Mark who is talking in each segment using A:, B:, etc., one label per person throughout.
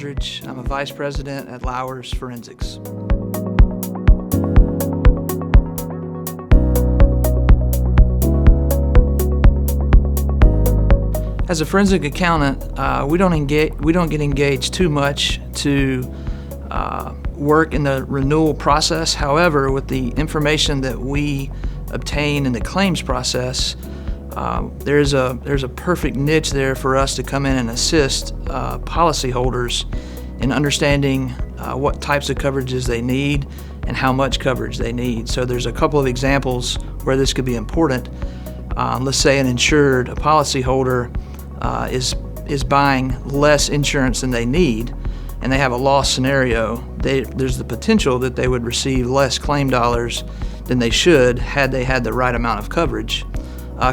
A: Aldridge. I'm a Vice President at Lowers Forensics. As a forensic accountant, we don't get engaged too much to work in the renewal process. However, with the information that we obtain in the claims process, there's a perfect niche there for us to come in and assist policyholders in understanding what types of coverages they need and how much coverage they need. So there's a couple of examples where this could be important. Let's say an insured, a policyholder, is buying less insurance than they need, and they have a loss scenario. There's the potential that they would receive less claim dollars than they should had they had the right amount of coverage.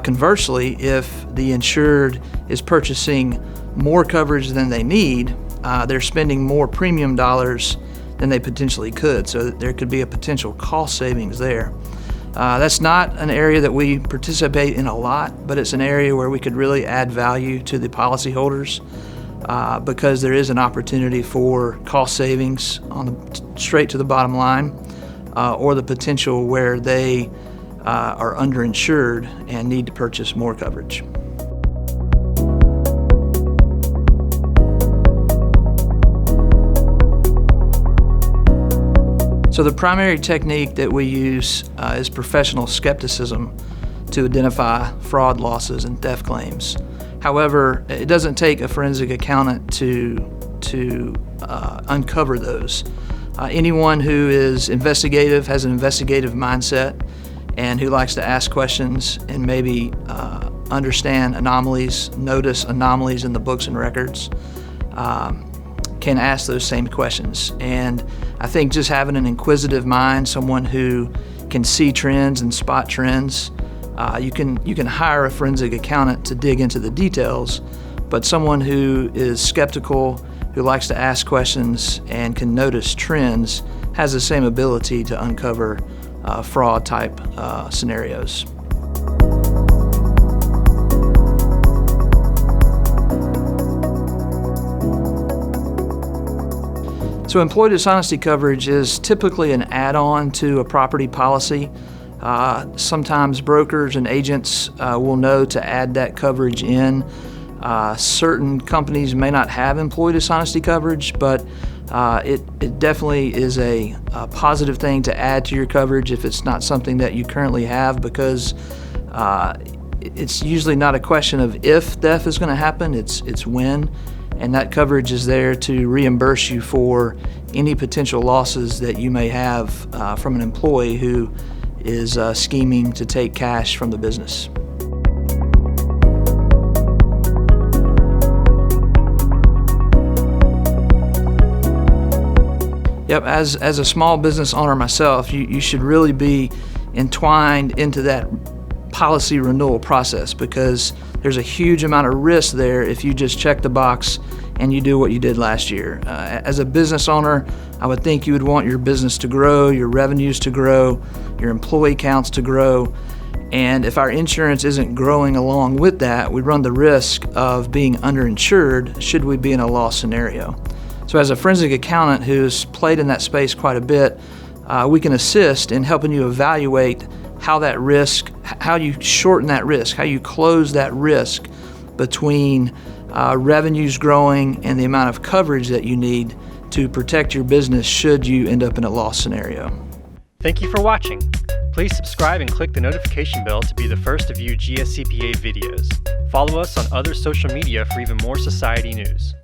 A: Conversely, if the insured is purchasing more coverage than they need, they're spending more premium dollars than they potentially could, so there could be a potential cost savings there. That's not an area that we participate in a lot, but it's an area where we could really add value to the policyholders because there is an opportunity for cost savings straight to the bottom line, or the potential where they are underinsured and need to purchase more coverage. So the primary technique that we use is professional skepticism to identify fraud losses and theft claims. However, it doesn't take a forensic accountant to uncover those. Anyone who is investigative, has an investigative mindset, and who likes to ask questions and maybe understand anomalies, notice anomalies in the books and records, can ask those same questions. And I think just having an inquisitive mind, someone who can see trends and spot trends, you can hire a forensic accountant to dig into the details, but someone who is skeptical, who likes to ask questions and can notice trends, has the same ability to uncover fraud type scenarios. So employee dishonesty coverage is typically an add-on to a property policy. Sometimes brokers and agents will know to add that coverage in. Certain companies may not have employee dishonesty coverage, but it definitely is a positive thing to add to your coverage if it's not something that you currently have, because it's usually not a question of if theft is going to happen, it's when. And that coverage is there to reimburse you for any potential losses that you may have from an employee who is scheming to take cash from the business. Yep, as a small business owner myself, you should really be entwined into that policy renewal process, because there's a huge amount of risk there if you just check the box and you do what you did last year. As a business owner, I would think you would want your business to grow, your revenues to grow, your employee counts to grow, and if our insurance isn't growing along with that, we run the risk of being underinsured should we be in a loss scenario. So as a forensic accountant who's played in that space quite a bit, we can assist in helping you evaluate how that risk, how you shorten that risk, how you close that risk between revenues growing and the amount of coverage that you need to protect your business should you end up in a loss scenario.
B: Thank you for watching. Please subscribe and click the notification bell to be the first to view GSCPA videos. Follow us on other social media for even more society news.